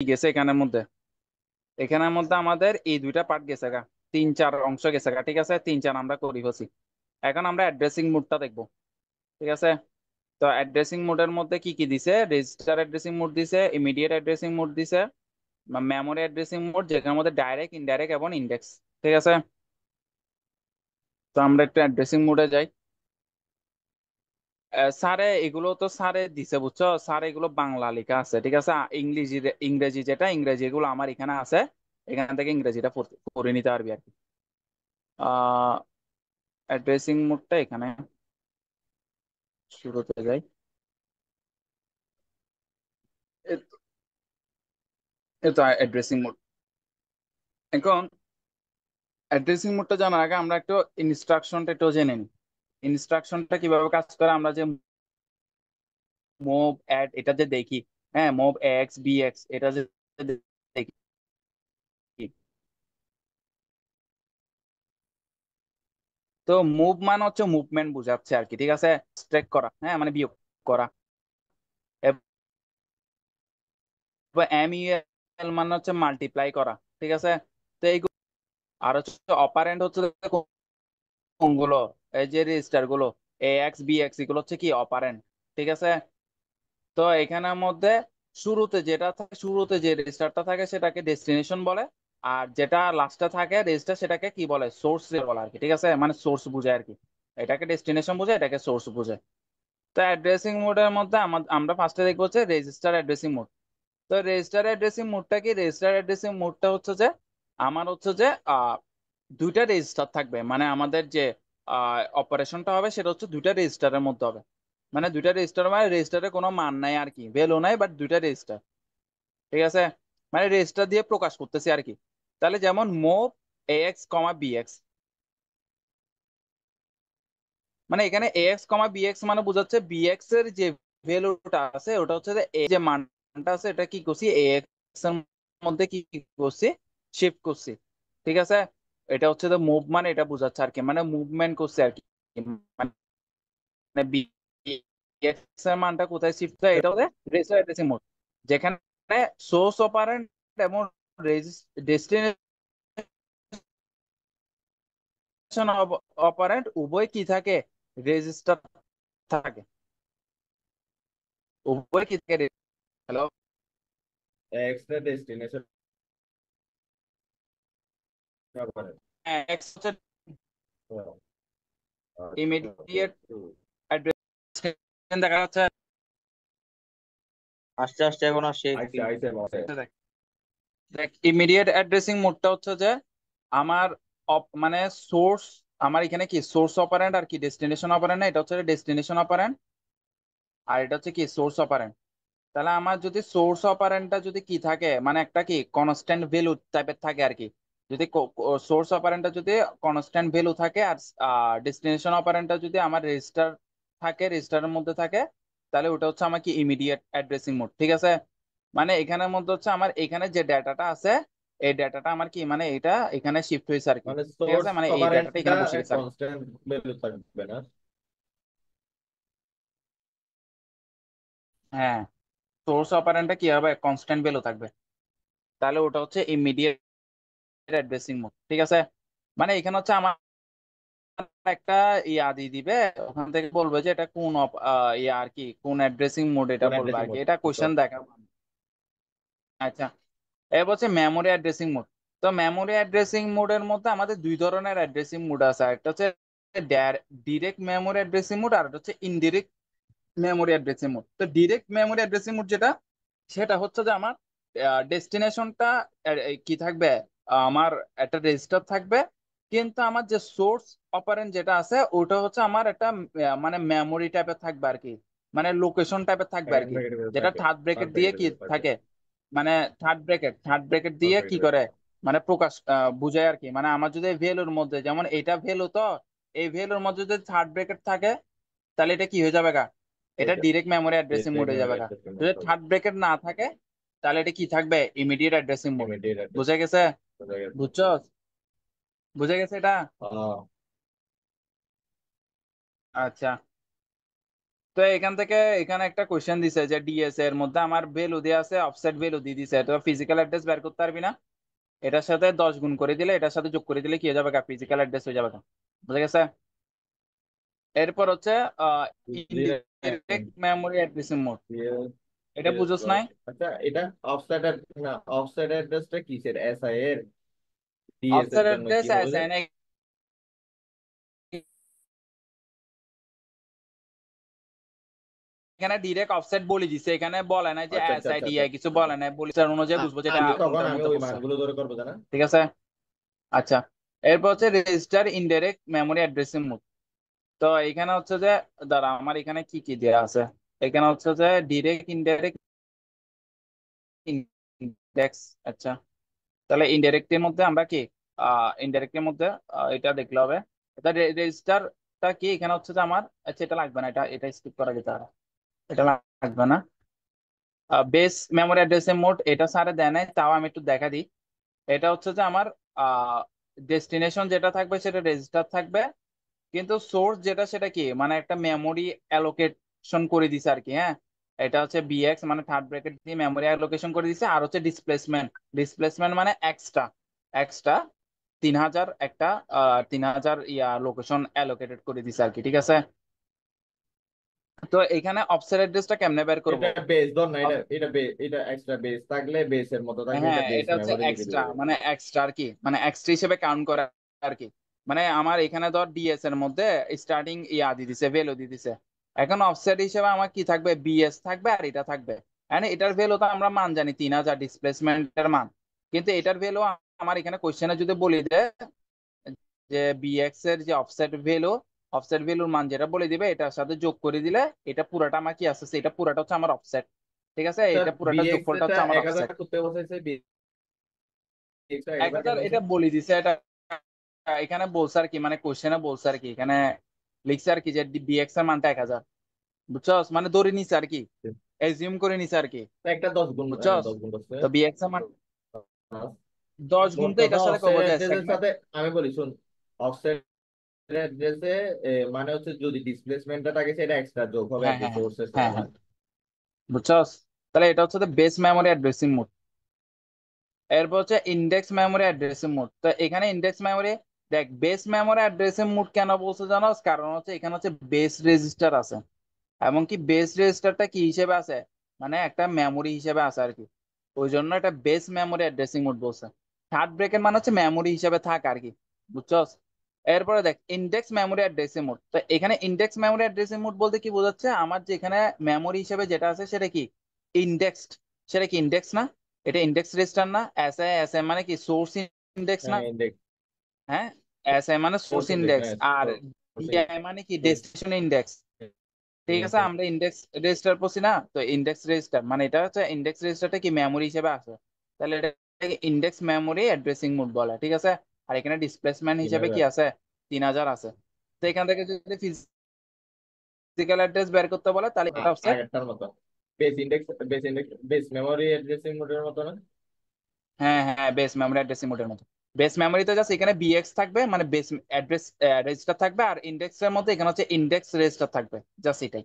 গেছে এখানের মধ্যে আমাদের এই দুইটা পার্ট গেছে গা, 3-4 অংশ গেছে গা, ঠিক আছে, 3-4 আমরা করি ফেলছি। এখন আমরা অ্যাড্রেসিং মোডটা দেখবো, ঠিক আছে। তো অ্যাড্রেসিং মোডের মধ্যে কি কি দিছে, রেজিস্টার অ্যাড্রেসিং মোড দিছে, ইমিডিয়েট অ্যাড্রেসিং মোড দিছে, মেমোরি অ্যাড্রেসিং মোড যেখানের মধ্যে ডাইরেক্ট, ইনডাইরেক্ট এবং ইন্ডেক্স, ঠিক আছে। তো আমরা একটু অ্যাড্রেসিং মোডে যাই। স্যারে এগুলো তো স্যারে দিছে বুঝছো, স্যার এগুলো বাংলা লেখা আছে, ঠিক আছে। ইংরেজি, ইংরেজি এগুলো আমার এখানে আছে, এখান থেকে ইংরেজিটা পড়ে নিতে পারবি আর কি। আহ অ্যাড্রেসিং মোডটা এখানে শুরুতে যাই। তো অ্যাড্রেসিং মোড, এখন অ্যাড্রেসিং মোডটা জানার আগে আমরা একটু ইনস্ট্রাকশনটা একটু জেনে নিই। ইনস্ট্রাকশনটা কিভাবে কাজ করে, আমরা যে মুভ অ্যাড এটা যে দেখি, হ্যাঁ, মুভ এক্স বি এক্স এটা যে দেখি, তো মুভ মানে হচ্ছে মুভমেন্ট বোঝাচ্ছে আর কি, ঠিক আছে। স্ট্রেক করা, হ্যাঁ, মানে বিয়োগ করা। এবার এম ইউ এল মানে হচ্ছে মাল্টিপ্লাই করা, ঠিক আছে। তো এইগুলো, আর হচ্ছে অপারেন্ড হচ্ছে কোনগুলো, এই যে রেজিস্টার গুলো এ এক্স বি এক্স এগুলো হচ্ছে কি অপারেন্ড, ঠিক আছে। তো এখানের মধ্যে শুরুতে যে রেজিস্টারটা থাকে সেটাকে ডেস্টিনেশন বলে, আর যেটা লাস্টে থাকে রেজিস্টার সেটাকে কি বলে, সোর্স বলে আর কি, ঠিক আছে, মানে সোর্স বুঝায় আর কি। এটাকে ডেস্টিনেশন বোঝায়, এটাকে সোর্স বোঝায়। তো অ্যাড্রেসিং মোডের মধ্যে আমরা ফার্স্টে দেখবো হচ্ছে রেজিস্টার অ্যাড্রেসিং মোড। তো রেজিস্টার অ্যাড্রেসিং মোডটা কি, রেজিস্টার অ্যাড্রেসিং মোডটা হচ্ছে যে আমার হচ্ছে যে দুইটা রেজিস্টার থাকবে, মানে আমাদের যে অপারেশনটা হবে সেটা হচ্ছে দুইটা রেজিস্টারের মধ্যে হবে। মানে দুইটা রেজিস্টার মানে রেজিস্টারে কোনো মান নাই আর কি, ভ্যালু নাই, বাট দুইটা রেজিস্টার, ঠিক আছে। মানে রেজিস্টার দিয়ে প্রকাশ করতেছি আর কি। তাহলে যেমন মুভ এ এক্স কমা বি এক্স, মানে এখানে এ এক্স কমা বি এক্স মানে বোঝাচ্ছে বি এক্স এর যে ভ্যালুটা আছে ওটা হচ্ছে যে এ যে মানটা আছে এটা কি করছি এ এক্স এর মধ্যে কি করছি, শিফট করছি, ঠিক আছে। এটা হচ্ছে যে মুভ মানে এটা বোঝাচ্ছে আর কি, মানে মুভমেন্ট করছে আর কি। মানে বি এক্স এর মানটা কোথায় শিফট হয়, এটা হচ্ছে রেজিস্টার অ্যাড্রেসিং মোড, যেখানে সোর্স অপারেন্ড এবং ডেস্টিনেশন অপারেন্ট উভয় কি থাকে, রেজিস্টার থাকে, উভয় কি থাকে। হ্যালো, এক্স রে ডেস্টিনেশন করে। এক্স হচ্ছে ও, আচ্ছা, ইমিডিয়েট অ্যাড্রেস, দেখা যাচ্ছে। আস্তে আস্তে এখন আসছে। আইসে আইসে বসে। দেখ দেখ ইমিডিয়েট অ্যাড্রেসিং মোডটা হচ্ছে যে আমার মানে সোর্স, আমার এখানে কি সোর্স অপারেন্ট আর কি ডেস্টিনেশন অপারেন্ট না, এটা হচ্ছে ডেস্টিনেশন অপারেন্ট, আর এটা হচ্ছে কি সোর্স অপারেন্ট। তাহলে আমার যদি সোর্স অপারেন্টটা যদি কি থাকে, মানে একটা কি কনস্ট্যান্ট ভ্যালু টাইপের থাকে আর কি, যদি সোর্স অপারেন্টটা যদি কনস্ট্যান্ট ভ্যালু থাকে, আর ডেস্টিনেশন অপারেন্টটা যদি আমার রেজিস্টার থাকে, রেজিস্টারের মধ্যে থাকে, তাহলে ওটা হচ্ছে আমার কি ইমিডিয়েট অ্যাড্রেসিং মোড, ঠিক আছে। মানে এখানের মধ্যে হচ্ছে আমার এখানে যে ডাটাটা আছে, এই ডাটাটা আমার কি মানে এটা এখানে শিফট হয়েছে আর কি, মানে ঠিক সোর্স আছে, মানে এই ডাটাটা অপারেন্ডটা এখানে বসে গেছে আর কি। কনস্ট্যান্ট ভ্যালু থাকবে না। হ্যাঁ, সোর্স অপারেন্টটা কি হবে, কনস্ট্যান্ট ভ্যালু থাকবে, তাহলে ওটা হচ্ছে ইমিডিয়েট অ্যাড্রেসিং মোড, ঠিক আছে। মানে এখানে হচ্ছে আমার একটা ইয়া দিয়ে দিবে, ওখান থেকে বলবে যে এটা কোন ইয়া আর কি, কোন অ্যাড্রেসিং মোড এটা কোন বলবে অ্যাড্রেসিং আর কি, মোড এটা বুঝতে কোশ্চেন পারছি। দেখাবো। আচ্ছা, এবার হচ্ছে মেমোরি অ্যাড্রেসিং মোড। তো মেমোরি অ্যাড্রেসিং মোডের মধ্যে আমাদের দুই ধরনের অ্যাড্রেসিং মোড আছে, একটা হচ্ছে ডিরেক্ট মেমোরি অ্যাড্রেসিং মোড, আর একটা হচ্ছে ইনডিরেক্ট মেমোরি অ্যাড্রেসিং মোড। তো ডিরেক্ট মেমোরি অ্যাড্রেসিং মোড যেটা, সেটা হচ্ছে যে আমার ডেস্টিনেশনটা কি থাকবে, আমার একটা রেজিস্টার থাকবে, কিন্তু আমার যে সোর্স অপারেন্ট যেটা আছে ওটা হচ্ছে আমার একটা মানে মেমোরি টাইপের থাকবে আর কি, মানে লোকেশন টাইপের থাকবে আর সেকেন্ড কি, ব্র্যাকেটের ভিতরে যেটা থাকে, থার্ড ব্রেকেট থার্ড দিয়ে ব্র্যাকেটের কি ভিতরে থাকে, থাকে, মানে থার্ড ব্রেকেট থার্ড দিয়ে কি ব্র্যাকেটের করে, ভিতরে। মানে প্রকাশ বুঝায় আর কি। মানে আমার যদি ভ্যালুর মধ্যে যেমন এইটা ভ্যালু, তো এই ভ্যালুর মধ্যে যদি থার্ড ব্রেকেট থাকে, তাহলে এটা কি হয়ে যাবে গা, এটা এইটা ডিরেক্ট মেমোরি অ্যাড্রেসিং ডিরেক্ট মোডে মেমরি যাবে গা। অ্যাড্রেসিং মোড যদি হবে। থার্ড ব্রেকেট না থাকে, তাহলে এটা কি থাকবে, immediate addressing mode. Immediate address বুঝে গেছে, বোঝা গেছে। বুঝছো, বুঝে গেছে এটা। আহ, আচ্ছা, তো এখান থেকে এখানে একটা কোশ্চেন দিছে যে ডিএস এর মধ্যে আমার ভ্যালু দিয়ে আছে, অফসেট ভ্যালু দিয়ে দিছে, তো ফিজিক্যাল অ্যাড্রেস বের করতে পারবি না। এটার সাথে 10 গুণ করে দিলে, এটার সাথে যোগ করে দিলে কি হয়ে যাবে, ফিজিক্যাল অ্যাড্রেস হয়ে যাবে। বুঝা গেছে? এরপর হচ্ছে ইনডিরেক্ট মেমোরি অ্যাড্রেসিং মোড। এটা বুঝোস নাই? আচ্ছা, এটা অফসেট, না অফসেট অ্যাড্রেসটা কিসের, এসআই এর ডিএস এর অফসেট জন্য অ্যাড্রেস কি হবে যে? এখানে ডিরেক্ট অফসেট বলে দিছে, এখানে বলে নাই যে আচ্ছা এস আচ্ছা আই আচ্ছা ডি আচ্ছা। আই কিছু বলে নাই, বলি স্যার অনুযায়ী বুঝবো যেটা আমি তখন কোনটার আমি মধ্যে ওই পড়ছে। মানগুলো ধরে করবো, জানা। ঠিক আছে? আচ্ছা, এরপর হচ্ছে register indirect memory addressing mode. তো এখানে হচ্ছে যে, দাঁড়া আমার এখানে কি কি দেওয়া আছে। এখানে হচ্ছে যে ডিরেক্ট ইনডাইরেক্ট ইন্ডেক্স। আচ্ছা, তাহলে ইনডাইরেক্টের মধ্যে আমরা কি, ইনডাইরেক্টের মধ্যে এটা দেখলে হবে। এটা রেজিস্টারটা কি, এখানে হচ্ছে যে আমার, আচ্ছা এটা লাগবে না, এটা এটা স্কিপ করা যেতে পারে, এটা লাগবে না। বেস মেমোরি অ্যাড্রেসিং মোড এটা স্যারে দেয় নাই, তাও আমি একটু দেখা দিই। এটা হচ্ছে যে আমার ডেস্টিনেশন যেটা থাকবে সেটা রেজিস্টার থাকবে, কিন্তু সোর্স যেটা সেটা কি, মানে একটা মেমোরি অ্যালোকেশন করে দিছে আর কি। হ্যাঁ, এটা হচ্ছে বিএক্স মানে থার্ড ব্র্যাকেট দিয়ে মেমোরি অ্যালোকেশন করে দিছে। আর হচ্ছে ডিসপ্লেসমেন্ট, ডিসপ্লেসমেন্ট মানে এক্সট্রা, এক্সট্রা 3000 একটা 3000 লোকেশন অ্যালোকেটেড করে দিছে আর কি। ঠিক আছে? তো এখানে অফসেট অ্যাড্রেসটা কেমনে বের করব? এটা বেস ধর না, এটা এক্সট্রা বেস থাকলে, বেসের মতো থাকলে হ্যাঁ, এটা বেস এটা হচ্ছে মেমোরি লিখে এক্সট্রা, দিবে। মানে এক্সট্রা আর কি, মানে এক্সট্রা হিসেবে কাউন্ট করে আর কি। মানে আমার এখানে ধর ডিএস এর মধ্যে স্টার্টিং দিয়ে দিছে, ভ্যালু দিয়ে দিছে। এখন অফসেট হিসেবে আমার কি থাকবে, বিএস থাকবে আর এটা থাকবে। মানে এটার ভ্যালু তো আমরা মান জানি 3000 ডিসপ্লেসমেন্টের মান, কিন্তু এটার ভ্যালু আমার এখানে কোশ্চেনে যদি বলি দেয় যে বিএক্স এর যে অফসেট ভ্যালু, অফসেট ভ্যালুর মান যেটা বলে দিবে এটার সাথে যোগ করে দিলে এটা পুরাটা আমার কি আসছে, এটা পুরাটা হচ্ছে আমার অফসেট। ঠিক আছে? স্যার এটা পুরাটা বিএক্স যোগফলটা এটা হচ্ছে আমার 1000 অফসেট। করতে বসাইছে, বিএক্স 1000 1000 কেন বলছে? এটা বলে দিছে, এটা এখানে বলছে আর কি, মানে কোশ্চেনে বলছে আর কি, এখানে লিখছে আর কি যে বিএক্স এর মানটা 1000। বুঝছস? মানে ধরে নিছে আর কি, এজিউম করে নিছে আর কি। একটা 10 গুণ, বুঝছস? 10 গুণ করছে। তো বিএক্স এর মান 10 গুণ মোট তো কথা এটার সাথে করবো অফসেট যে অ্যাড্রেসের সেগমেন্ট। সাথে, আমি বলি শুন, অফসেট অ্যাড্রেসে মানে হচ্ছে যদি ডিসপ্লেসমেন্টটা থাকে সেটা এক্সট্রা যোগ হবে আর হ্যাঁ কি হ্যাঁ হ্যাঁ সোর্সের হ্যাঁ সাথে। হ্যাঁ, বুঝছস? তাহলে এটা হচ্ছে বেস মেমোরি অ্যাড্রেসিং মোড। এরপর হচ্ছে ইন্ডেক্স মেমোরি অ্যাড্রেসিং মোড। তো এখানে ইন্ডেক্স মেমোরি, দেখ বেস মেমোরি অ্যাড্রেসিং মোড কেন বলছে জানোস? কারণ হচ্ছে এখানে হচ্ছে বেস রেজিস্টার আছে, এমনকি বেস রেজিস্টারটা কি হিসেবে আছে, মানে একটা মেমোরি হিসেবে আছে আর কি। ওই জন্য এটা বেস মেমোরি অ্যাড্রেসিং মোড বলছে। থার্ড ব্রেকের মানে হচ্ছে মেমোরি হিসেবে থাক আর কি। বুঝছস? এরপরে দেখ ইন্ডেক্স মেমোরি অ্যাড্রেসিং মোড। তো এখানে ইন্ডেক্স মেমোরি অ্যাড্রেসিং মোড বলতে কি বোঝাচ্ছে, আমার যে এখানে মেমোরি হিসেবে যেটা আছে সেটা কি ইন্ডেক্সড, সেটা কি ইন্ডেক্স না? এটা ইন্ডেক্স রেজিস্টার না? এস এ মানে কি সোর্স ইন্ডেক্স না? হ্যাঁ ইন্ডেক্স, হ্যাঁ, এস এ মানে সোর্স সোর্স ইন্ডেক্স, ইন্ডেক্স, হ্যাঁ আর সোর্স ডিআই মানে কি ডেস্টিনেশন ইন্ডেক্স। ঠিক আছে, আমরা ইন্ডেক্স রেজিস্টার পড়ছি না, তো ইন্ডেক্স রেজিস্টার মানে এটা হচ্ছে ইন্ডেক্স রেজিস্টারটা কি মেমোরি হিসেবে আছে, তাহলে এটা ইন্ডেক্স মেমোরি অ্যাড্রেসিং মোড বলে। ঠিক আছে? আর এখানে ডিসপ্লেসমেন্ট হিসেবে কি 3000। আছে, 3000 আছে। তো এখান থেকে যদি ফিজিক্যাল অ্যাড্রেস বের করতে বলে তাহলে এটা অফসেট। আগেরটার মতো বেস মেমোরি অ্যাড্রেসিং মোডের মতো না? হ্যাঁ হ্যাঁ, বেস মেমোরি অ্যাড্রেসিং মোডের মতো। বেস মেমোরিতে জাস্ট এখানে বিএক্স থাকবে, মানে বেস অ্যাড্রেস রেজিস্টার থাকবে, আর ইন্ডেক্স এর মধ্যে এখানে হচ্ছে ইন্ডেক্স রেজিস্টার থাকবে, জাস্ট এটাই।